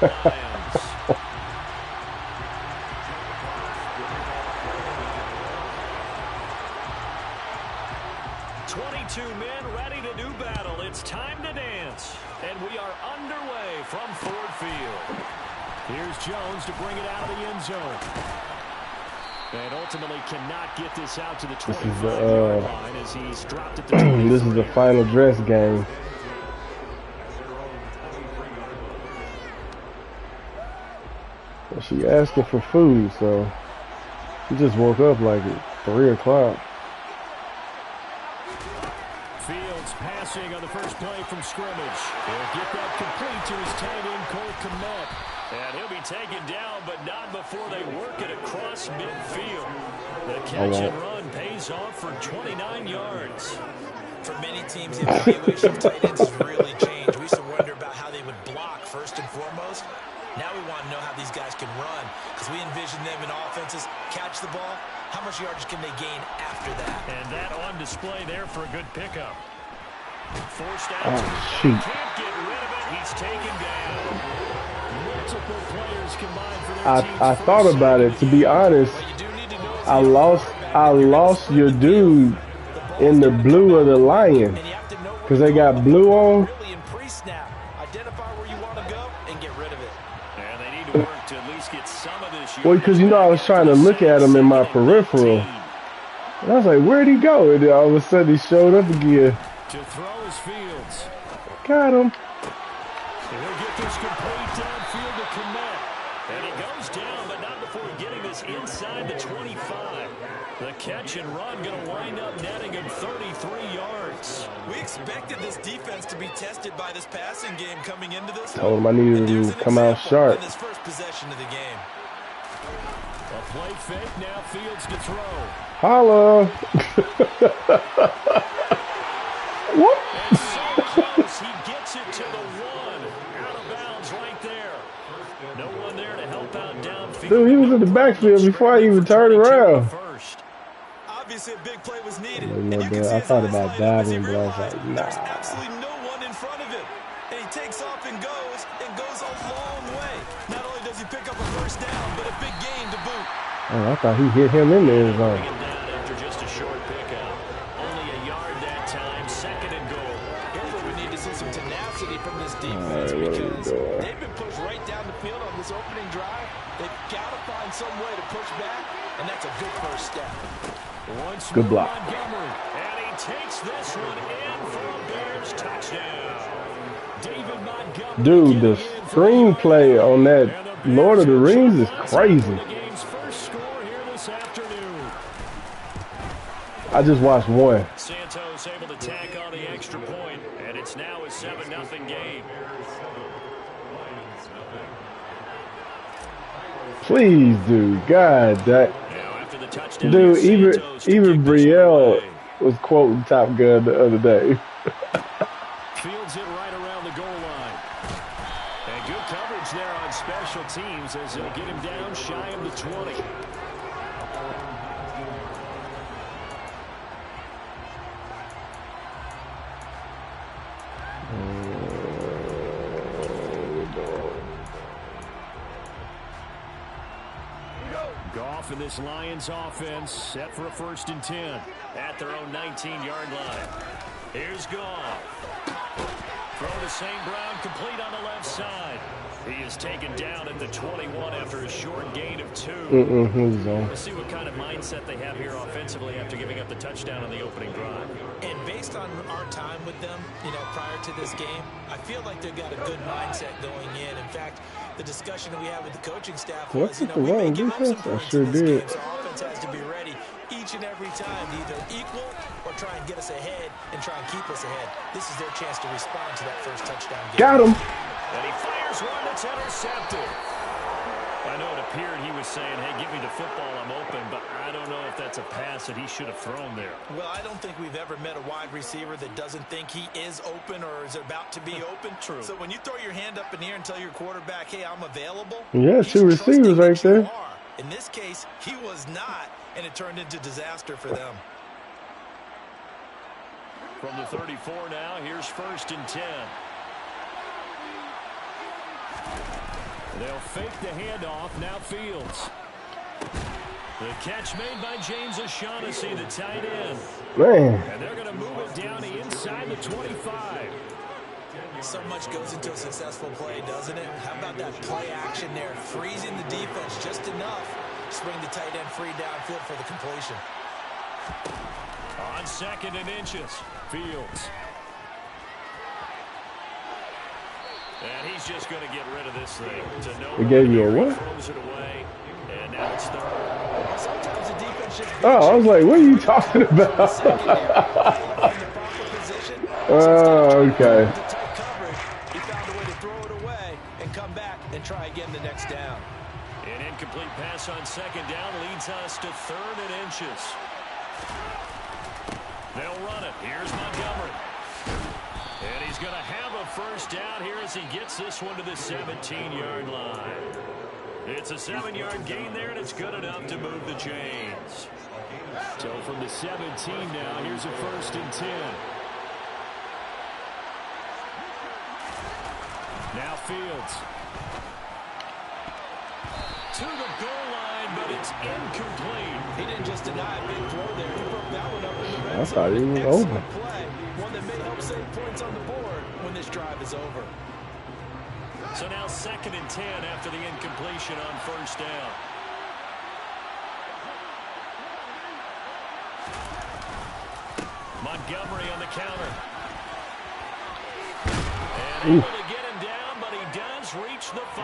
Lions. 22 men ready to do battle. It's time to dance. And we are underway from Ford Field. Here's Jones to bring it out of the end zone. And ultimately cannot get this out to the 25-yard line as he's dropped it to 23. This is the final dress game. She asking for food, so she just woke up like at 3 o'clock. Fields passing on the first play from scrimmage. He'll get that complete to his tight end, Cole Kmet. And he'll be taken down, but not before they work it across midfield. The catch and run pays off for 29 yards. For many teams, the evaluation of tight ends has really changed. We used to wonder about how they would block first and foremost. Now we want to know how these guys can run, because we envision them in offenses catch the ball. How much yardage can they gain after that? And that on display there for a good pickup. Forced out. Oh, shoot. Can't get rid of it. He's taken down. Multiple players combined for their teams. I thought about it. To be honest, I lost your dude in the blue of the Lion because they got blue on. Well, because you know I was trying to look at him in my peripheral, and I was like, "Where'd he go?" And then all of a sudden he showed up again. To throw his Fields. Got him. And he'll get this complete downfield to Kmet. And he goes down, but not before getting this inside the 25. The catch and run going to wind up netting him 33 yards. We expected this defense to be tested by this passing game coming into this. Told him I needed to come out sharp. In this first possession of the game. A play fake, now Fields to throw. Holla. Whoop. And so close, he gets it to the 1. Out of bounds right there. No one there to help out downfield. Dude, he was in the backfield before I even turned around. Obviously, a big play was needed. I thought about diving, but I was like, nah. There's absolutely no one in front of him. And he takes off and goes a long way. Not only does he pick up a first down, but a big gain to boot. Oh, I thought he hit him in the end zone. After just a short pickup. Only a yard that time, second and goal. Here's where we need to see some tenacity from this defense, because they've been pushed right down the field on this opening drive. They've got to find some way to push back, and that's a good first step. Good block. Montgomery, and he takes this one in for a Bears touchdown. David Montgomery. Dude, the screenplay on that Lord of the Rings is crazy. The game's first score here this afternoon. I just watched one. Santos able to tack on the extra point, and it's now a 7-0 game. Please, dude. God, that. Dude, even Brielle was quoting Top Gun the other day. Fields it right around the goal line. And good coverage there on special teams as they'll get him down shy of the 20. Goff in this Lions offense set for a 1st and 10 at their own 19-yard line. Here's Goff. Throw to St. Brown, complete on the left side. He is taken down at the 21 after a short gain of 2. Let's see what kind of mindset they have here offensively after giving up the touchdown on the opening drive. And based on our time with them, prior to this game, I feel like they've got a good mindset going in. In fact, the discussion that we had with the coaching staff was, the wrong defense? I sure did. So offense has to be ready each and every time to either equal or try and get us ahead and try and keep us ahead. This is their chance to respond to that first touchdown game. Got him. And he fires one that's intercepted. I know it appeared he was saying, hey, give me the football, I'm open, but I don't know if that's a pass that he should have thrown there. Well, I don't think we've ever met a wide receiver that doesn't think he is open or is about to be open. True. So when you throw your hand up in the air and tell your quarterback, hey, I'm available. Yeah, 2 receivers right there. In this case, he was not, and it turned into disaster for them. From the 34 now, here's 1st and 10. They'll fake the handoff. Now Fields. The catch made by James O'Shaughnessy, the tight end. Man. And they're going to move it down to inside the 25. So much goes into a successful play, doesn't it? How about that play action there? Freezing the defense just enough. Swing the tight end free downfield for the completion. On 2nd and inches, Fields. And he's just going to get rid of this thing. To no They gave you a what? Throws it away, and now it's 3rd. Sometimes the defense just Oh, I was like, what are you talking about? Okay. He found a way to throw it away and come back and try again the next down. An incomplete pass on 2nd down leads us to 3rd and inches. They'll run it. Here's Montgomery. And he's going to have a 1st down here as he gets this one to the 17-yard line. It's a 7-yard gain there, and it's good enough to move the chains. So from the 17 now, here's a 1st and 10. Now Fields. To the goal line, but it's incomplete. He didn't just deny a big throw there. He broke that one up in the red I thought it was Excellent over. play. One that may help save points on the board when this drive is over. So now 2nd and 10 after the incompletion on 1st down. Montgomery on the counter. And able to get him down, but he does reach the 5.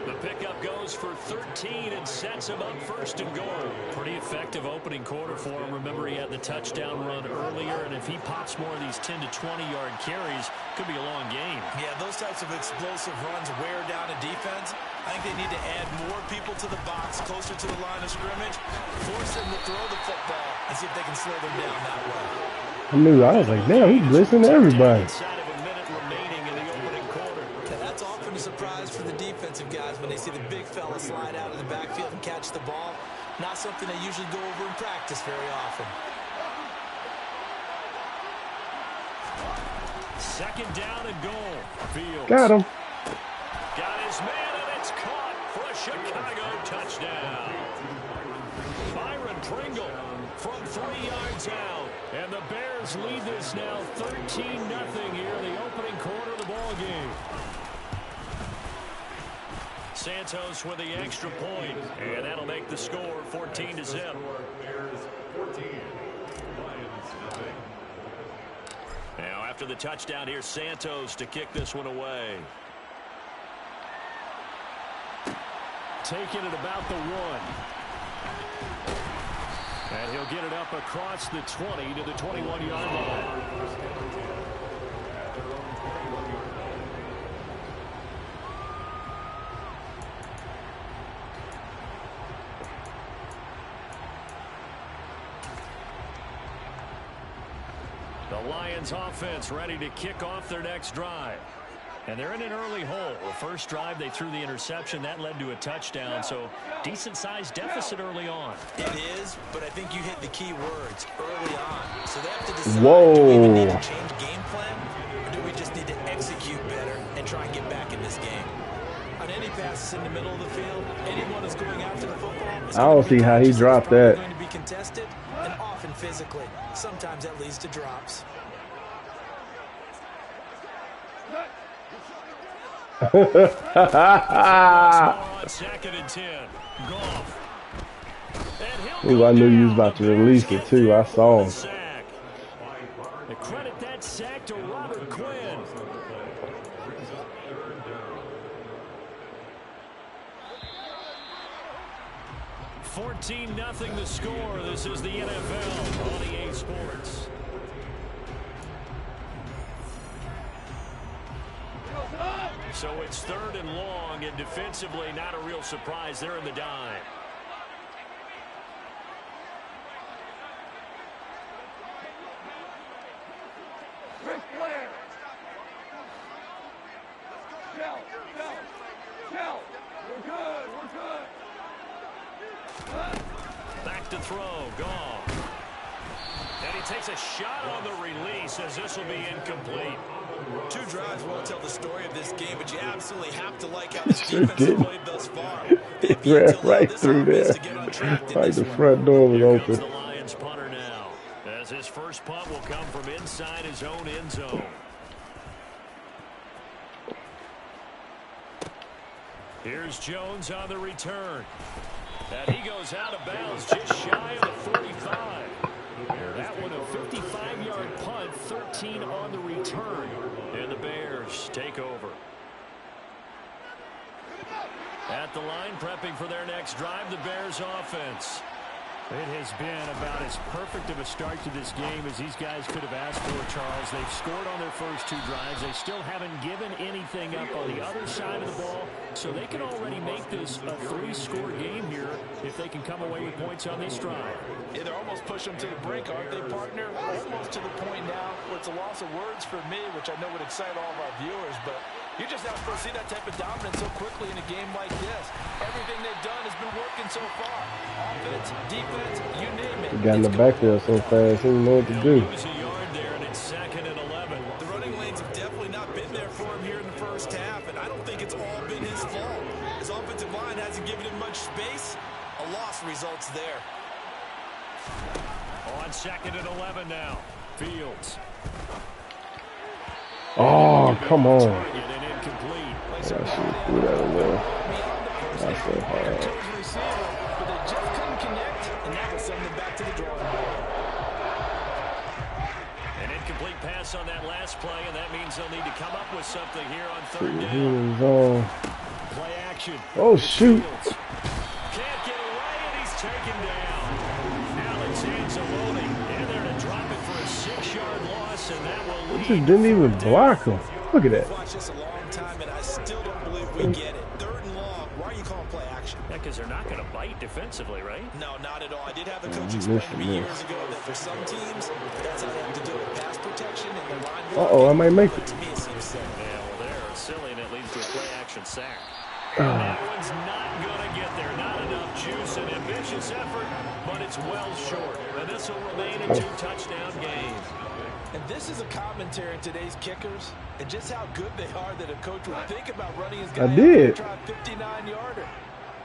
The pickup goes for 13 and sets him up 1st and goal. Pretty effective opening quarter for him. Remember, he had the touchdown run earlier, and if he pops more of these 10 to 20-yard carries, could be a long game. Yeah, those types of explosive runs wear down a defense. I think they need to add more people to the box, closer to the line of scrimmage, force them to throw the football, and see if they can slow them down that way. I was like, damn, he's blitzing everybody. Inside of a minute remaining in the opening quarter. And that's often a surprise for the defensive guys when they see the big fella slide out of the backfield and catch the ball. Not something they usually go over in practice very often. 2nd down and goal. Fields. Got him. Got his man, and it's caught for a Chicago touchdown. Byron Pringle from 3 yards out. And the Bears lead this now 13-0 here in the opening quarter of the ball game. Santos with the extra point, and that'll make the score 14-0. Now after the touchdown, here's Santos to kick this one away. Taking it about the 1. And he'll get it up across the 20 to the 21-yard line. The Lions offense ready to kick off their next drive. And they're in an early hole. The first drive, they threw the interception. That led to a touchdown, so decent-sized deficit early on. It is, but I think you hit the key words, early on. So they have to decide, Whoa. do we even need to change game plan, or do we just need to execute better and try and get back in this game? On any passes in the middle of the field, anyone is going after the football. I don't see how he dropped that. Going to be contested, and often physically. Sometimes that leads to drops. On 2nd and 10. Goff. Ooh, I knew you was about to release it too. I saw him. They credit that sack to Robert Quinn. $14-0 the score. This is the NFL on EA Sports. So it's 3rd and long, and defensively not a real surprise. They're in the dime. Back to throw, Goff. And he takes a shot on the release as this will be incomplete. Two drives won't tell the story of this game, but you absolutely have to like how this Sure defense has didn't. played thus far. It ran right through there. Like the front door was Here comes open. the Lions punter now, as his first punt will come from inside his own end zone. Here's Jones on the return. And he goes out of bounds just shy of the 45. That one a 55-yard punt, 13 on the return. And the Bears take over. At the line, prepping for their next drive, the Bears offense. It has been about as perfect of a start to this game as these guys could have asked for, Charles. They've scored on their first two drives. They still haven't given anything up on the other side of the ball, so they can already make this a 3-score game here if they can come away with points on this drive. Yeah, they're almost pushing them to the brink, aren't they, partner? Almost to the point now where it's a loss of words for me, which I know would excite all of our viewers, but you're just not supposed to see that type of dominance so quickly in a game like this. Everything they've done has been working so far. Offense, defense, you name it. He got in the backfield so fast, he didn't know what to do. Lose a yard there, and it's 2nd and 11. The running lanes have definitely not been there for him here in the first half, and I don't think it's all been his fault. His offensive line hasn't given him much space. A loss results there. On 2nd and 11 now. Fields. Oh, come on. Target and incomplete. I should have threw that away. That's so hard. But they just couldn't connect, and that will send them back to the drawing board. An incomplete pass on that last play, and that means they'll need to come up with something here on See, 3rd he down. was on. Play action. Oh, shoot. Fields. Can't get away, and he's taken down. Alex Anzalone in there to drop it for a 6-yard loss, and that will He lead just didn't even block him. Look at that. I've watched this a long time, and I still don't believe we get it. 3rd and long. Why are you calling play action? Yeah, because they're not going to bite defensively, right? No, not at all. I did have a Yeah, coach he explain missed to me him, years ago that for some teams, that's how they have to do it. Pass protection and the line. Uh-oh, I might make it. To me, it seems silly. Yeah, well, they're silly, and it leads to a play-action sack. That one's not going to get there. Not enough juice and ambitious effort, but it's well short. And this will remain a 2-touchdown game. And this is a commentary on today's kickers and just how good they are that a coach would think about running his guy I did. try a 59-yarder.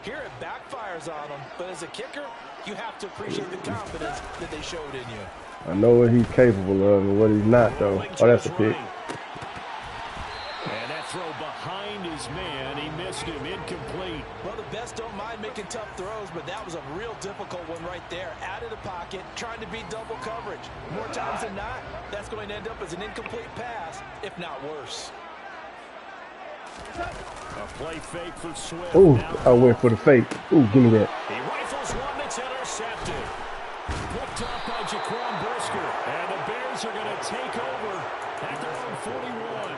Here it backfires on them, but as a kicker, you have to appreciate the confidence that they showed in you. I know what he's capable of and what he's not, though. Oh, that's a pick. And that throw behind his man, he missed him, incomplete. Well, the best don't mind making tough throws, but that was a real difficult one right there. Out of the pocket, trying to beat double coverage. More times than not, that's going to end up as an incomplete pass, if not worse. A play fake for Swift. Oh, Now I went for the fake. Ooh, give me that. he rifles one that's intercepted. Picked up by Jaquan Brisker. And the Bears are going to take over at their own 41.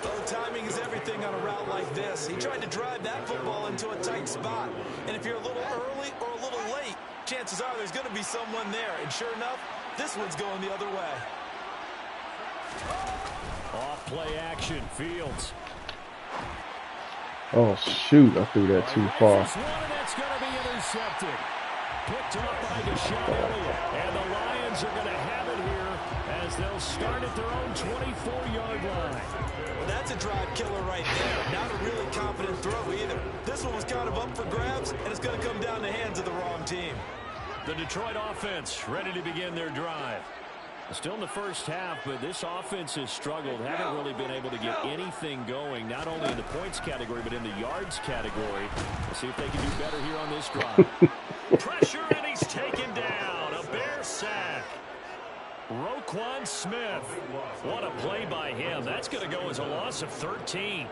Well, the timing is everything on a route like this. He tried to drive that football into a tight spot. And if you're a little early or a little late, chances are there's going to be someone there. And sure enough, this one's going the other way. Off play action, Fields. Oh, shoot. I threw that too far. Rifles one, and that's going to be intercepted. Picked up by Deshaun Elliott. And the Lions are going to have it here as they'll start at their own 24-yard line. Well, that's a drive killer right there. Not a really confident throw either. This one was kind of up for grabs, and it's going to come down the hands of the wrong team. The Detroit offense ready to begin their drive. Still in the first half, but this offense has struggled. Haven't really been able to get anything going, not only in the points category, but in the yards category. We'll see if they can do better here on this drive. Pressure, and he's taken down. A Bear sack. Roquan Smith. What a play by him. That's going to go as a loss of 13.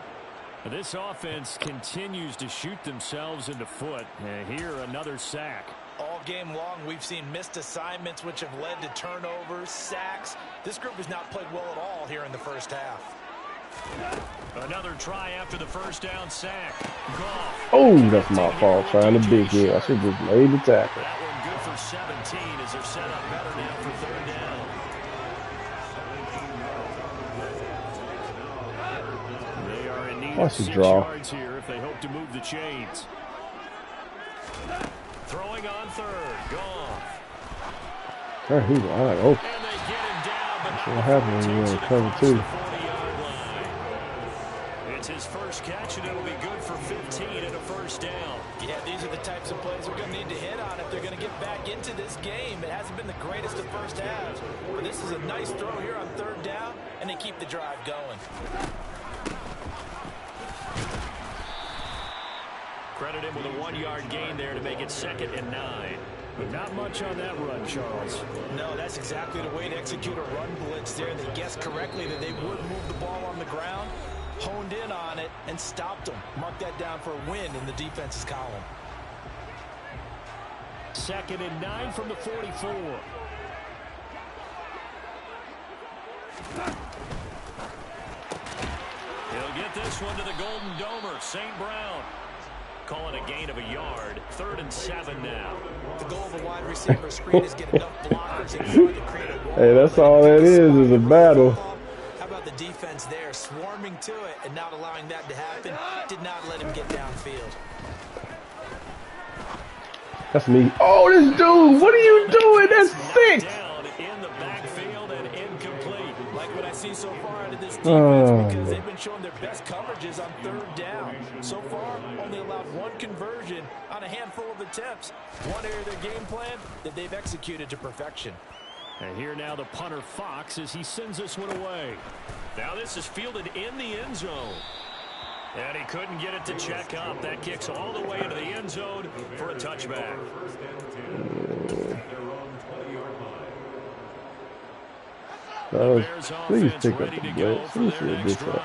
This offense continues to shoot themselves in the foot. And here, another sack. All game long, we've seen missed assignments, which have led to turnovers, sacks. This group has not played well at all here in the first half. Another try after the first down sack. Goff. Oh, that's my fault. Trying to big hit. I should have just made the tackle. That one good for 17 as they're set up better now for 3rd down. They are in need of 6 yards here if they hope to move the chains. Throwing on 3rd. Goff. Oh, he's wide open. And they get him down, but That's what happens when you're in cover 2. his first catch, and it'll be good for 15 and a first down. Yeah, these are the types of plays we're going to need to hit on if they're going to get back into this game. It hasn't been the greatest of first halves, but this is a nice throw here on third down, and they keep the drive going. Credit him with a 1-yard gain there to make it 2nd and 9. But not much on that run, Charles. No, that's exactly the way to execute a run blitz there. They guessed correctly that they would move the ball on the ground, honed in on it, and stopped them. Mark that down for a win in the defense's column. 2nd and 9 from the 44. He'll get this one to the Golden Domer, St. Brown. Calling a gain of a yard. 3rd and 7 now. The goal of a wide receiver screen is get enough blockers in front to create a wall. Hey, that's all that is a battle. How about the defense there, swarming to it and not allowing that to happen? Did not let him get downfield. That's me. Oh, this dude, what are you doing? That's 6. Down in the backfield and incomplete. Like what I see so far out of this defense, because they've been showing their best coverages on third down. So far, only allowed 1 conversion on a handful of attempts. One area of their game plan that they've executed to perfection. And here now the punter Fox as he sends this one away. Now this is fielded in the end zone. And he couldn't get it to check up. That kicks all the way into the end zone for a touchback. Please pick up the blitz. Please see a difference.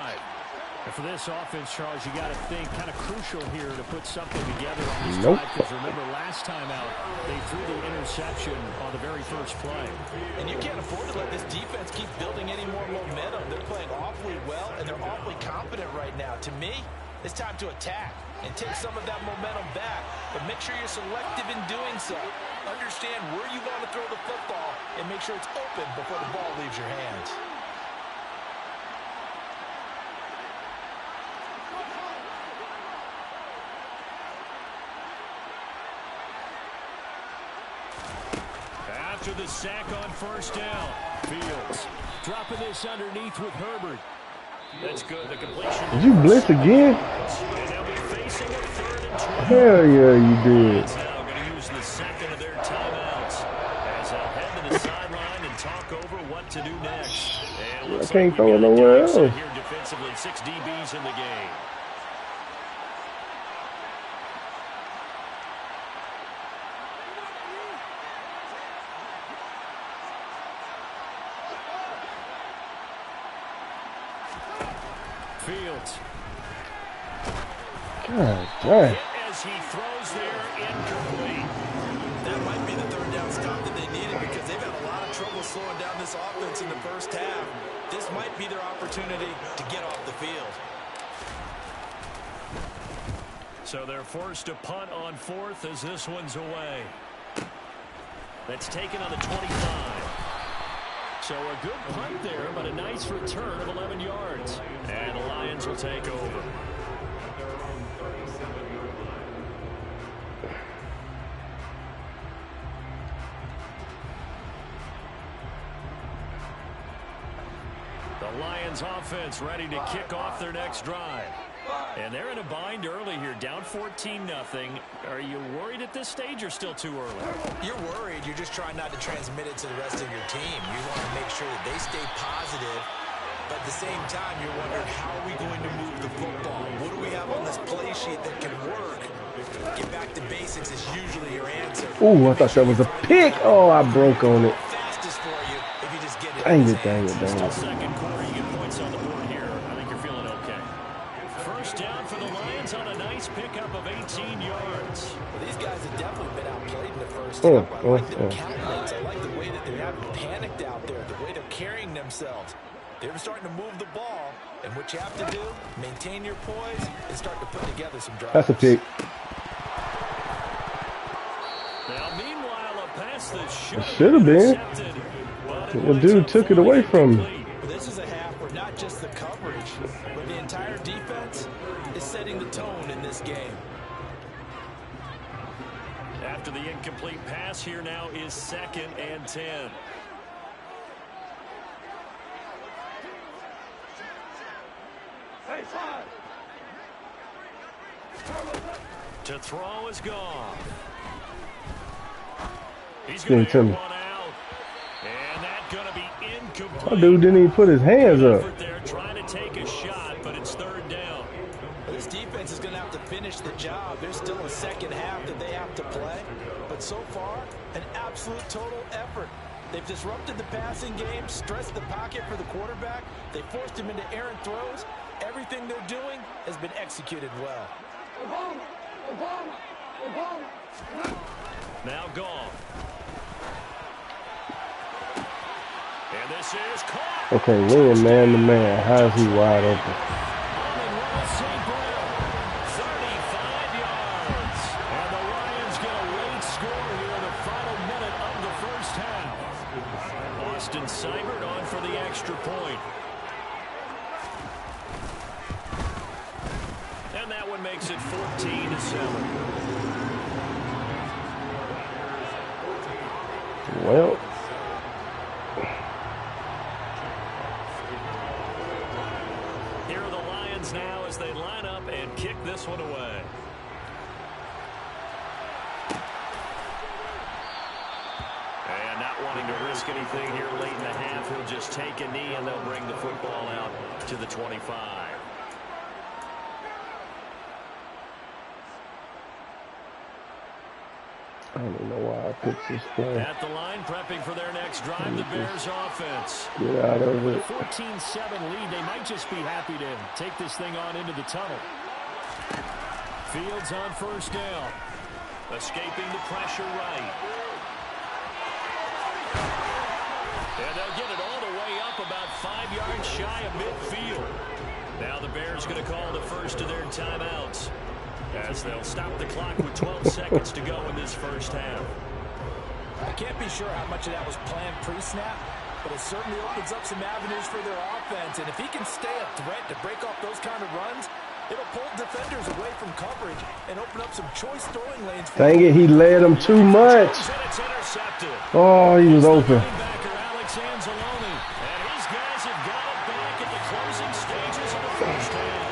And for this offense, Charles, you got to think kind of crucial here to put something together on this drive. Because remember, last time out, they threw the interception on the very first play. And you can't afford to let this defense keep building any more momentum. They're playing awfully well, and they're awfully confident right now. To me, it's time to attack and take some of that momentum back. But make sure you're selective in doing so. Understand where you want to throw the football and make sure it's open before the ball leaves your hands. After the sack on first down, Fields dropping this underneath with Herbert. That's good. The completion. Did you blitz again? And they'll be facing a 3rd and 20. Hell yeah, you did. It's now going to use the second of their timeouts as they'll head to the sideline and talk over what to do next. And I can't throw it nowhere else. Here defensively, 6 DBs in the game. Fields. God damn. As he throws there, incomplete. That might be the third down stop that they needed because they've had a lot of trouble slowing down this offense in the first half. This might be their opportunity to get off the field. So they're forced to punt on 4th as this one's away. That's taken on the 25. So a good punt there, but a nice return of 11 yards. And the Lions will take over. The Lions offense ready to kick off their next drive. And they're in a bind early here, down 14-0. Are you worried at this stage or still too early? You're worried. You're just trying not to transmit it to the rest of your team. You want to make sure that they stay positive. But at the same time, you're wondering, how are we going to move the football? What do we have on this play sheet that can work? Get back to basics is usually your answer. Ooh, I thought that was a pick. Oh, I broke on it. Fastest for you if you just get it. Dang it, dang it, dang it. Second quarter, you get points on the board here. I think you're feeling okay. First down for the Lions on a nice pickup of 18 yards. Well, these guys have definitely been outplayed in the first half. I like their countenance. I like the way that they haven't panicked out there, the way they're carrying themselves. They're starting to move the ball, and what you have to do, maintain your poise and start to put together some drives. That's a pick. Now, meanwhile, a pass that should have been. The dude took it away from me. This is a half where not just the coverage, but the entire defense is setting the tone in this game. After the incomplete pass, here now is 2nd and 10. To throw is Goff. He's Give going it to to air me. one out. And that's going to be incomplete. My dude didn't even put his hands Good up. effort there, trying to take a shot, but it's third down. This defense is going to have to finish the job. There's still a second half that they have to play. But so far, an absolute total effort. They've disrupted the passing game, stressed the pocket for the quarterback. They forced him into errant throws. Everything they're doing has been executed well. Now gone. And this is caught. Okay, William man to man. How is he wide open? Amon-Ra St. Brown, 35 yards. And the Lions get a late score here in the final minute of the first half. Austin Seibert on for the extra point. And that one makes it 14-7. Well, Here are the Lions now as they line up and kick this one away. And not wanting to risk anything here late in the half, he'll just take a knee and they'll bring the football out to the 25. I don't even know why I picked this thing. At the line, prepping for their next drive, the Bears offense. Get out of With a it. 14-7 lead, they might just be happy to take this thing on into the tunnel. Fields on first down. Escaping the pressure right. And they'll get it all the way up about 5 yards shy of midfield. Now the Bears going to call the first of their timeouts, as they'll stop the clock with 12 seconds to go in this first half. I can't be sure how much of that was planned pre-snap, but it certainly opens up some avenues for their offense. And if he can stay a threat to break off those kind of runs, it'll pull defenders away from coverage and open up some choice throwing lanes. Dang it, he led him too much. And it's intercepted. Oh, he was open. Linebacker Alex Anzalone, and his guys have got it back at the closing stages of the first half.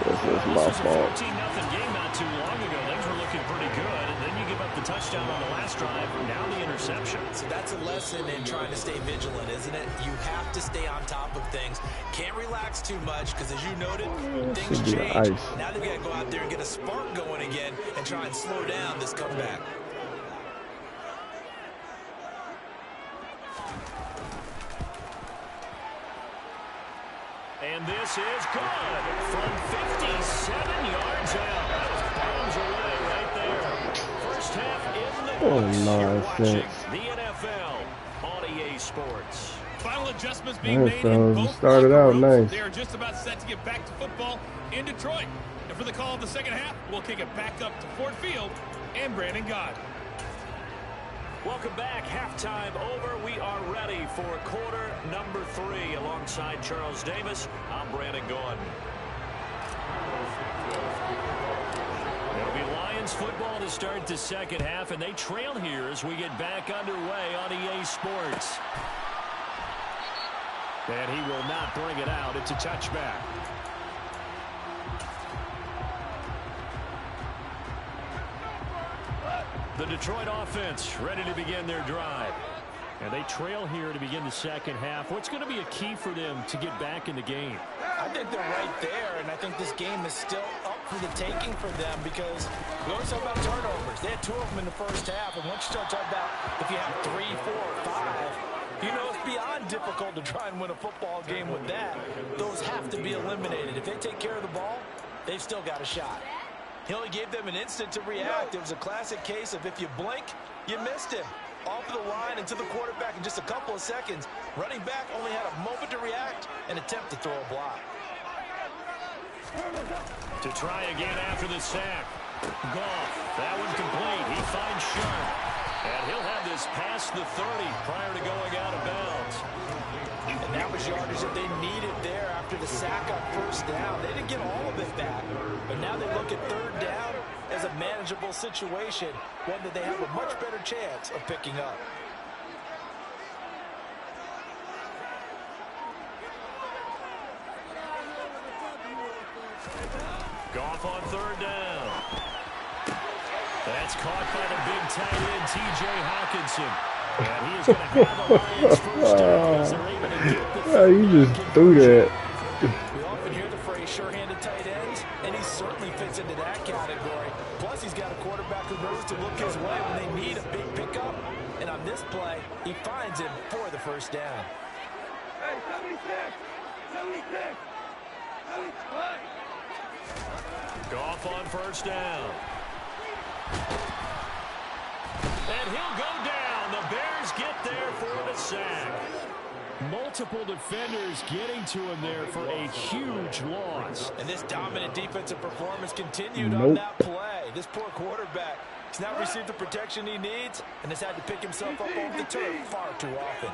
This is This my was a fault. 14-0 game not too long ago. Things were looking pretty good, and then you give up the touchdown on the last drive, now the interception. So that's a lesson in trying to stay vigilant, isn't it? You have to stay on top of things. Can't relax too much because, as you noted, things should be the change. ice. Now they've got to go out there and get a spark going again and try and slow down this comeback. And this is good from 57 yards out. That was bombs away right there. First half in the books. You're watching nonsense. the NFL on EA Sports. Final adjustments being Nice, made in fellas. both Started locker out rooms. nice. They are just about set to get back to football in Detroit. And for the call of the second half, we'll kick it back up to Ford Field and Brandon Gaud. Welcome back. Halftime over. We are ready for quarter number 3. Alongside Charles Davis, I'm Brandon Gaud. It'll be Lions football to start the second half, and they trail here as we get back underway on EA Sports. And he will not bring it out. It's a touchback. The Detroit offense ready to begin their drive. And they trail here to begin the second half. What's going to be a key for them to get back in the game? I think they're right there, and I think this game is still up for the taking for them because we always talk about turnovers. They had 2 of them in the first half, and once you start talking about if you have 3, 4, or 5, you know it's beyond difficult to try and win a football game with that. Those have to be eliminated. If they take care of the ball, they've still got a shot. He only gave them an instant to react. It was a classic case of if you blink, you missed him. Off the line and to the quarterback in just a couple of seconds. Running back only had a moment to react and attempt to throw a block. To try again after the sack. Goff, that one complete. He finds Sharp. And he'll have this past the 30 prior to going out of bounds. And that was yardage that they needed there after the sack on first down. They didn't get all of it back. But now they look at third down as a manageable situation, one that they have a much better chance of picking up. Goff on third third down. That's caught by the big tight end, T.J. Hawkinson. And he is going to have the Lions first down as they're able to get the Oh, you just threw that. We often hear the phrase sure-handed tight ends, and he certainly fits into that category. Plus, he's got a quarterback who knows to look his way when they need a big pickup. And on this play, he finds him for the first down. Hey, 76! 76! 75! Goff on first down. And he'll go down. The Bears get there for the sack. Multiple defenders getting to him there for a huge loss. And this dominant defensive performance continued on that play. This poor quarterback has not received the protection he needs and has had to pick himself up off the turf far too often.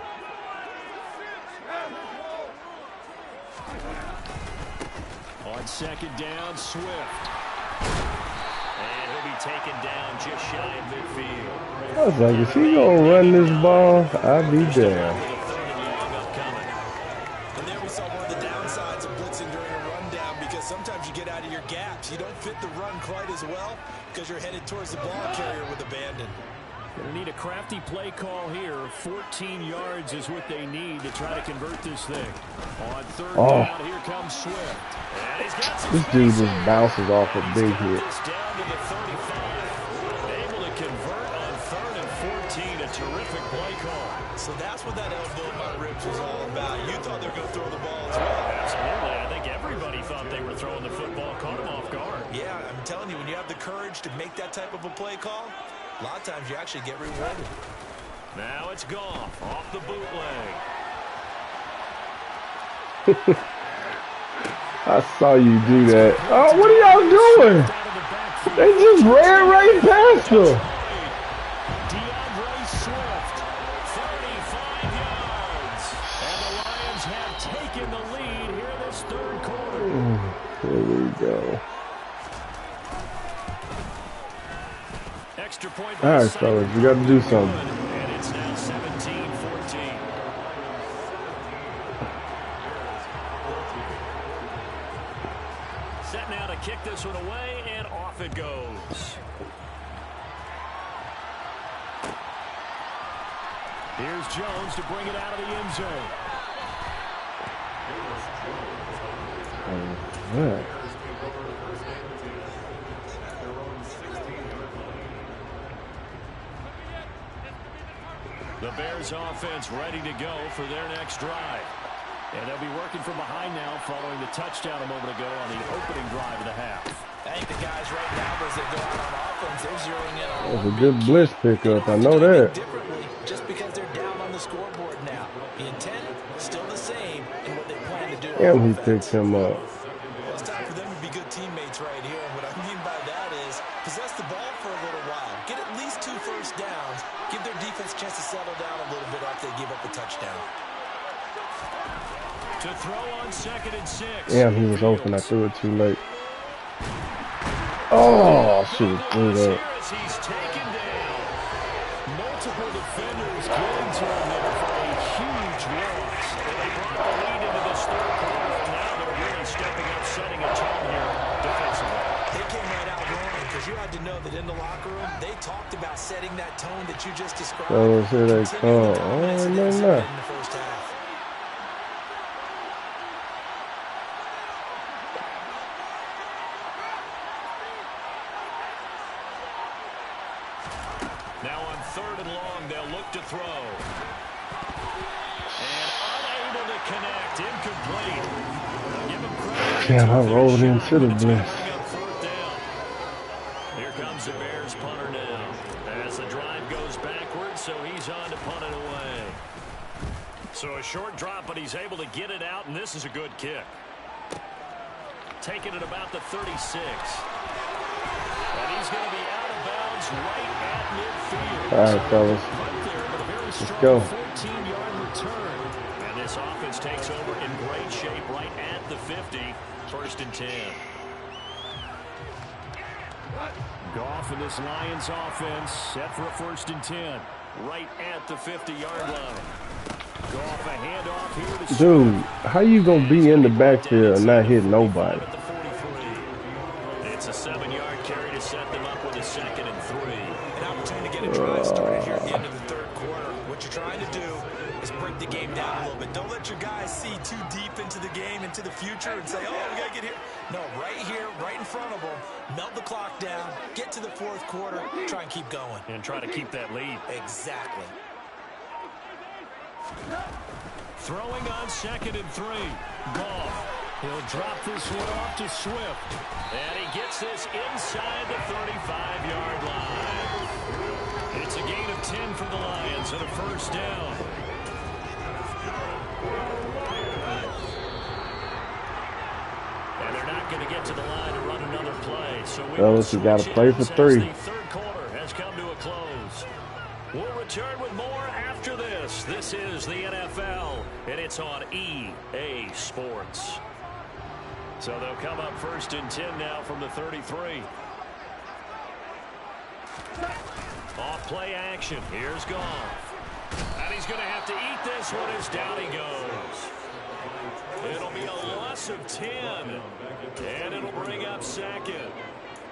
On second down, Swift. And he'll be taken down just shy of midfield. I was like, if he gonna run this ball, I'll be there. And there we saw one of the downsides of blitzing during a rundown, because sometimes you get out of your gaps. You don't fit the run quite as well because you're headed towards the ball carrier with abandon. Going to need a crafty play call here. 14 yards is what they need to try to convert this thing. On third down, here comes Swift. And he's got some this dude just bounces off a big hit. Down to the 35. Able to convert on third and 14. A terrific play call. So that's what that elbow in my ribs was all about. You thought they were going to throw the ball as well. Absolutely. I think everybody thought they were throwing the football. Caught him off guard. Yeah, I'm telling you, when you have the courage to make that type of a play call, a lot of times you actually get rewarded. Now it's Goff off the bootleg. I saw you do that. Oh, what are y'all doing? They just ran right past him. DeAndre Swift, 35 yards. And the Lions have taken the lead here this third quarter. There we go. Extra point. All right, fellas, we got to do something. And it's now 17-14. Set now to kick this one away, and off it goes. Here's Jones to bring it out of the end zone. Yeah. The Bears offense ready to go for their next drive. And they'll be working from behind now following the touchdown a moment ago on the opening drive of the half. I think the guys right now, as they go out on offense, they're zeroing in on That was a good blitz pickup. I know that. differently just because they're down on the scoreboard now. The intent still the same in what they plan to do. And he picked him up. Well, it's time for them to be good teammates right here. And what I mean by that is possess the ball for a little while. Get at least 2 first downs. Give their defense a chance to settle down a little bit after they give up a touchdown. To throw on second and 6. Damn, he was open. I threw it too late. Oh, shoot, threw that. He's taken down. Multiple defenders getting to him there for a huge loss. And they brought the lead into this third quarter. And now they're really stepping up, setting a tone here defensively. They came right out running because you had to know that in the locker room, they talked about setting that tone that you just described. Fellas, here they come. Oh, no, no. In the first half. Now on third and long, they'll look to throw. And unable to connect. Incomplete. Give him credit. Damn, I rolled into the blitz. Here comes the Bears punter now. As the drive goes backwards, so he's on to punt it away. So a short drop, but he's able to get it out, and this is a good kick. Taking it about the 36. And he's going to be out of bounds right at midfield. All right, fellas. Let's go. 14-yard return. And this offense takes over in great shape right at the 50. First and 10. Goff and this Lions offense set for a first and 10. Right at the 50-yard line. Goff a handoff here to Dude, how you gonna be in the backfield and not hit nobody? It's a 7 7-yard carry to set them up with a 2nd and 3. An opportunity to get a drive started here at the end of the third quarter. What you're trying to do is break the game down a little bit. Don't let your guys see too deep into the game, into the future, and say, oh, we got to get here. No, right here, right in front of them, melt the clock down, get to the fourth quarter, try and keep going. And try to keep that lead. Exactly. Throwing on 2nd and 3. Goff. He'll drop this one off to Swift. And he gets this inside the 35-yard line. It's a gain of 10 for the Lions and a first down. And they're not going to get to the line to run another play. So you got to play for 3. The third quarter has come to a close. We'll return with more after this. This is the NFL, and it's on EA Sports. So they'll come up 1st and 10 now from the 33. Off play action. Here's Goff. And he's going to have to eat this one as down he goes. It'll be a loss of 10. And it'll bring up 2nd.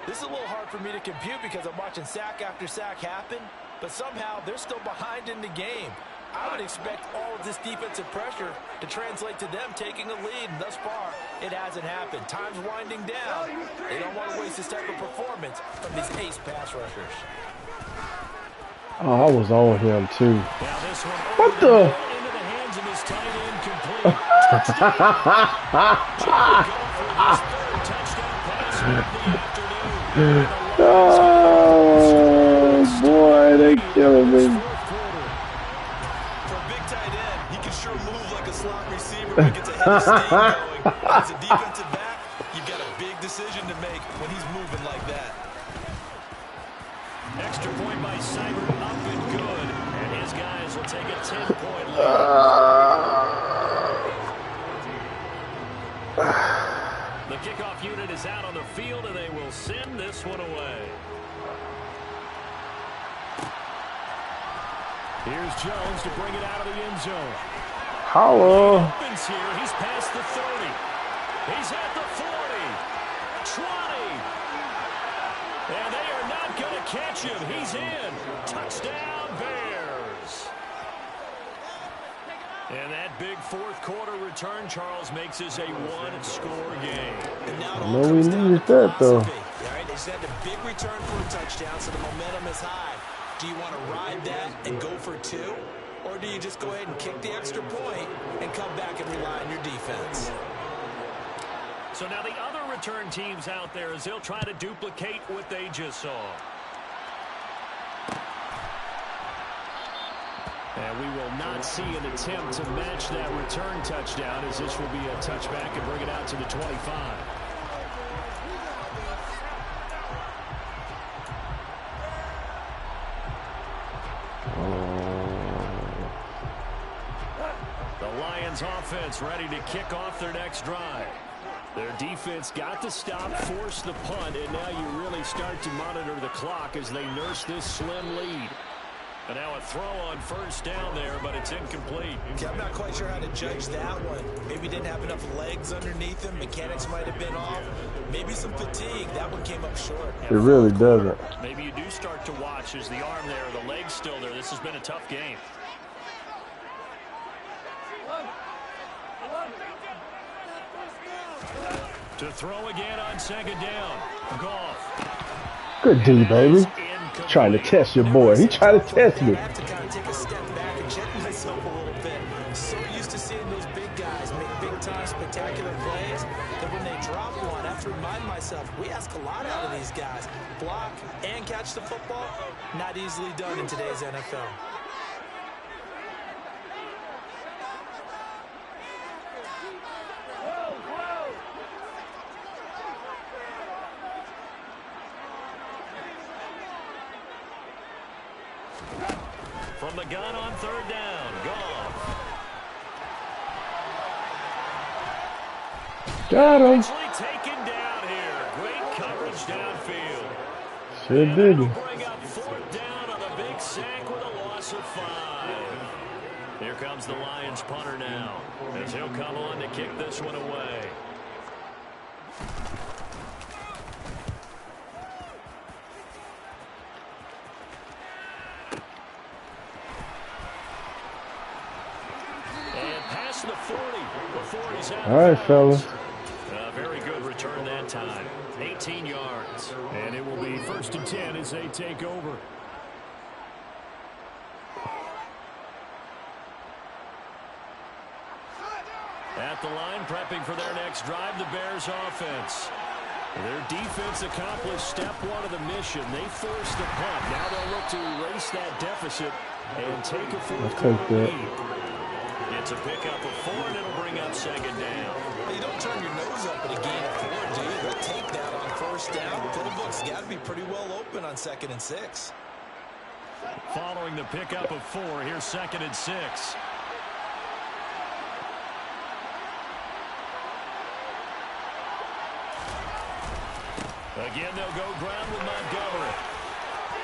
This is a little hard for me to compute because I'm watching sack after sack happen, but somehow they're still behind in the game. I would expect all of this defensive pressure to translate to them taking a lead, and thus far, it hasn't happened. Time's winding down. They don't want to waste this type of performance from these ace pass rushers. Oh, I was on him, too. Now this one What the? into the hands of his tight end complete. Oh, boy, they killing me. When he gets ahead of steam going. As a defensive back, you've got a big decision to make when he's moving like that. Extra point by Seibert, up and good. And his guys will take a 10-point lead. The kickoff unit is out on the field, and they will send this one away. Here's Jones to bring it out of the end zone. Hello. Opens here. He's past the 30. He's at the 40. 20. And they are not going to catch him. He's in. Touchdown, Bears. And that big fourth quarter return, Charles, makes this a one-score game. And now No, we needed that, though. All right, they just had a big return for a touchdown, so the momentum is high. Do you want to ride that and go for 2? Or do you just go ahead and kick the extra point and come back and rely on your defense? So now the other return teams out there as they'll try to duplicate what they just saw. And we will not see an attempt to match that return touchdown as this will be a touchback and bring it out to the 25. Offense ready to kick off their next drive. Their defense got to stop, force the punt, and now you really start to monitor the clock as they nurse this slim lead. And now a throw on first down there, but it's incomplete. I'm not quite sure how to judge that one. Maybe didn't have enough legs underneath him. Mechanics might have been off. Maybe some fatigue. That one came up short. It really doesn't. Maybe you do start to watch as the arm there, the leg's still there. This has been a tough game. To throw again on second down. Goff. Good D, baby. Trying to test your boy. He trying to test me. I have to kind of take a step back and check myself a little bit. So used to seeing those big guys make big-time spectacular plays that when they drop one, I have to remind myself, we ask a lot out of these guys. Block and catch the football, not easily done in today's NFL. From the gun on third down, Goff. Got him. Actually taken down here. Great coverage downfield. Sure did. Bring up fourth down on the big sack with a loss of 5. Here comes the Lions punter now as he'll come on to kick this one away. before he's out. All right, fellas. Very good return that time. 18 yards. And it will be 1st and 10 as they take over. At the line, prepping for their next drive, the Bears offense. Their defense accomplished step one of the mission. They forced the punt. Now they'll look to erase that deficit and take a fourth-quarter lead. It's a pickup of 4, and it'll bring up 2nd down. Well, you don't turn your nose up at a gain of 4, do you? They'll take that on 1st down. Playbook's got to be pretty well open on 2nd and 6. Following the pickup of 4, here's 2nd and 6. Again, they'll go ground with Montgomery.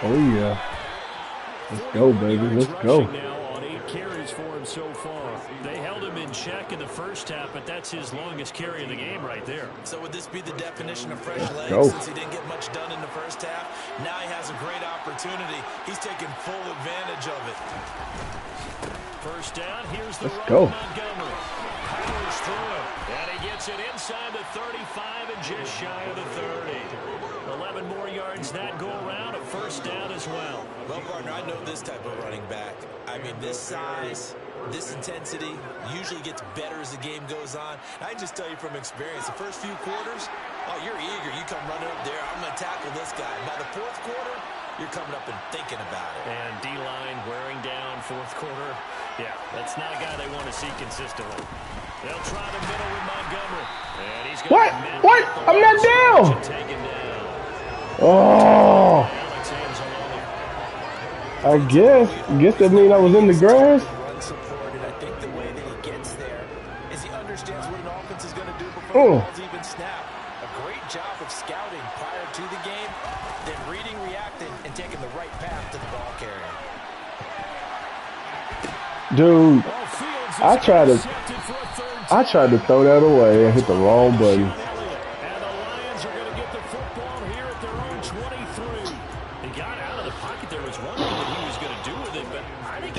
Oh, yeah. Let's go, baby. Let's go. Now on 8 carries for him so far. They held him in check in the first half, but that's his longest carry of the game right there. So would this be the definition of fresh legs since he didn't get much done in the first half? Now he has a great opportunity. He's taking full advantage of it. 1st down. Here's the Let's go. Montgomery. Powers through it. And he gets it inside the 35 and just shy of the 30. 11 more yards that go around. A 1st down as well. Well, partner, I know this type of running back. I mean, this size, this intensity usually gets better as the game goes on. I just tell you from experience, the first few quarters, oh, you're eager. You come running up there. I'm going to tackle this guy. By the 4th quarter, you're coming up and thinking about it. And D-line wearing down 4th quarter. Yeah, that's not a guy they want to see consistently. They'll try the middle with Montgomery. And he's What? What? I'm not down. Taken down. Oh. I guess that means I was in the grass. Run support, and I think the way that he gets there is he understands what an offense is going to do before the ball's even snapped. A great job of scouting prior to the game, then reading, reacting, and taking the right path to the ball carrier. Dude, I tried to throw that away and hit the wrong button. And the Lions are going to get the football here at their own 23. He got out of the pocket. There was wondering what he was going to do with it, but I think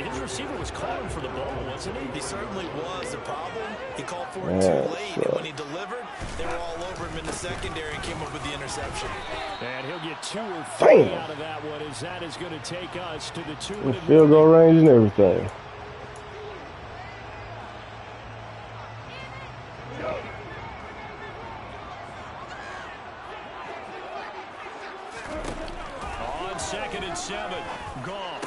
his receiver was calling for the ball, wasn't he? He certainly was. The problem, he called for it too late, and when he delivered, they were all over him in the secondary and came up with the interception. And he'll get 2 or 3 out of that one, as that is going to take us to the 2. Field goal range and everything. On 2nd and 7, Goff.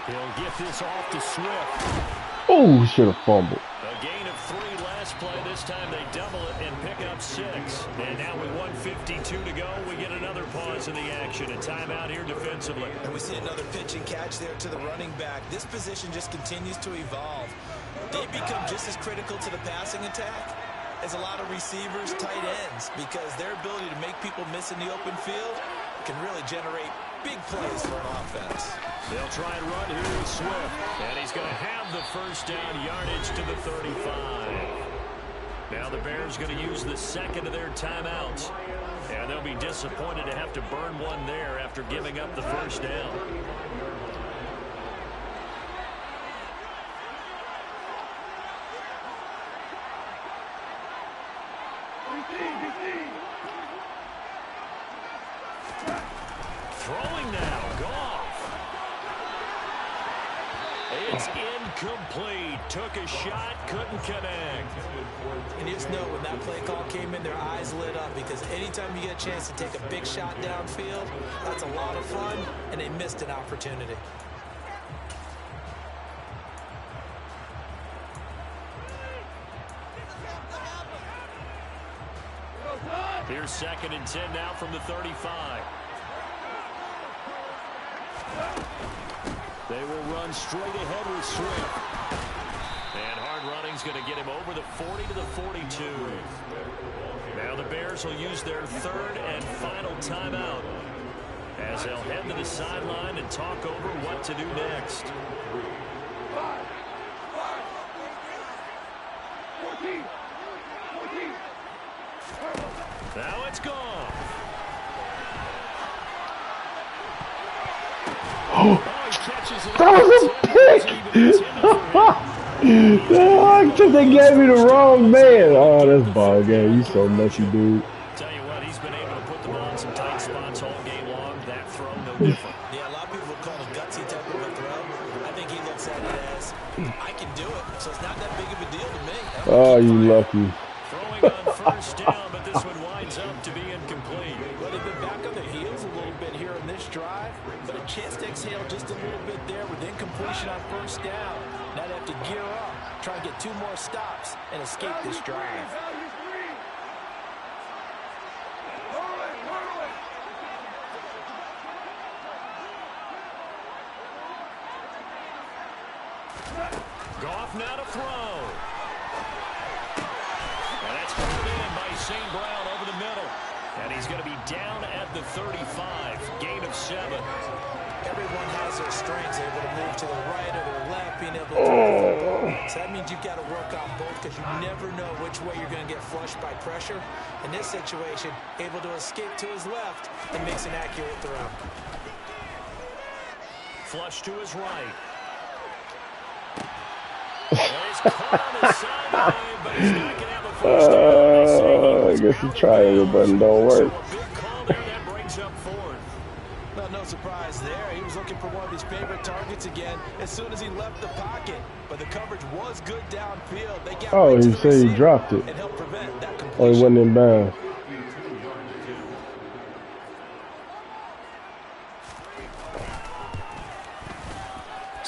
He'll get this off to Swift. Oh, should have fumbled. A gain of 3 last play. This time they double it and pick up 6. And now with 1:52 to go, we get another pause in the action. A timeout here defensively. And we see another pitch and catch there to the running back. This position just continues to evolve. They become just as critical to the passing attack as a lot of receivers, tight ends, because their ability to make people miss in the open field can really generate big plays for an offense. They'll try and run here with Swift. And he's going to have the 1st down yardage to the 35. Now the Bears going to use the 2nd of their timeouts. And they'll be disappointed to have to burn one there after giving up the 1st down. Throwing now, Goff. It's incomplete. Took a shot, couldn't connect. And you just know when that play call came in, their eyes lit up, because anytime you get a chance to take a big shot downfield, that's a lot of fun, and they missed an opportunity. Here's 2nd and 10 now from the 35. They will run straight ahead with Swift. And hard running's going to get him over the 40 to the 42. Now the Bears will use their 3rd and final timeout as they'll head to the sideline and talk over what to do next. 14. Now it's gone. That was a pick! Because they gave me the wrong man. Oh, that's ball game. You so messy, dude. Tell you what, he's been able to put the ball in some tight spots all game long. That throw, no different. Yeah, a lot of people would call it a gutsy type of a throw. I think he looks at it as, I can do it, so it's not that big of a deal to me. Oh, you lucky. Throwing on first down, but this one winds up to be incomplete. Well, they've been back on their heels a little bit here in this drive, but a chance to exhale just a little bit there with incompletion on first down. Now they have to gear up, try and get 2 more stops, and escape this drive. Goff now to throw. And that's pulled in by St. Brown over the middle. And he's going to be down at the 35. Gain of 7. Everyone has their strengths, able to move to the right or their left, being able to so that means you've got to work on both because you never know which way you're going to get flushed by pressure. In this situation, able to escape to his left and makes an accurate throw. Flush to his right. He's caught on the sideline, but he's not going to have a first down. I guess the triangle button don't work. So a big call there that brings up 4th. Well, no surprise there. He was looking for one of his favorite targets again as soon as he left the pocket. But the coverage was good downfield. They got Oh, right to he the said he receiver dropped it. and helped prevent that Oh, completion. he wasn't in bounds.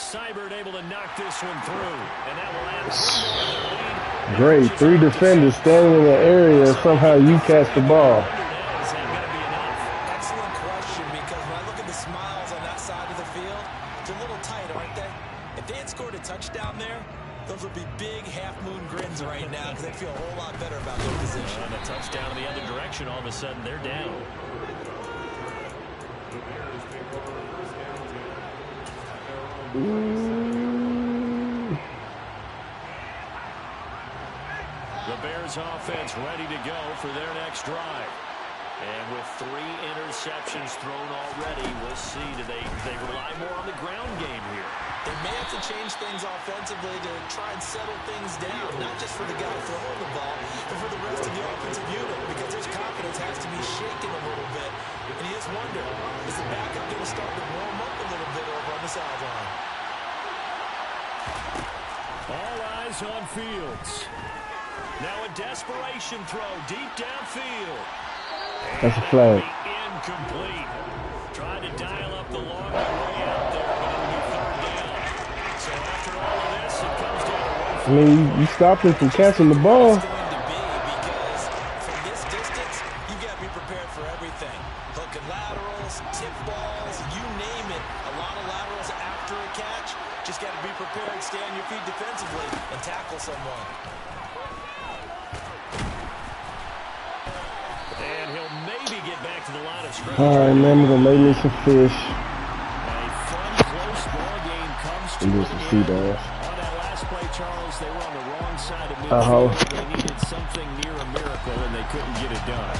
Seibert able to knock this one through, and that will add 3 more to their lead. Great. 3 defenders standing in the area, and somehow you catch the ball. Is that going to be enough? Excellent question, because when I look at the smiles on that side of the field, it's a little tight, aren't they? If they had scored a touchdown there, those would be big half-moon grins right now because they feel a whole lot better about their position. On a touchdown in the other direction, all of a sudden they're down. The Bears offense ready to go for their next drive. And with 3 interceptions thrown already, we'll see. Do they rely more on the ground game here? They may have to change things offensively to try and settle things down, not just for the guy throwing the ball, but for the rest of the offensive unit, because his confidence has to be shaken a little bit. And you just wonder, is the backup going to start to warm up a little bit over on the sideline? All eyes on Fields. Now a desperation throw deep downfield. That's a flag. Incomplete. Trying to dial up the long way out there, but it'll be 3rd down. So after all of this, it comes down to 1. I mean, you stopped him from catching the ball. It's going to be because from this distance, you've got to be prepared for everything. Hook and laterals, tip balls, you name it. A lot of laterals after a catch. Just got to be prepared, stay on your feet defensively, and tackle someone. And he'll maybe get back to the line of scrimmage. All right, man, I'm going to make me some fish. A fun, close ball game comes to And do an some end. sea bass. On that last play, Charles, they were on the wrong side of Uh-huh. midfield. They needed something near a miracle, and they couldn't get it done.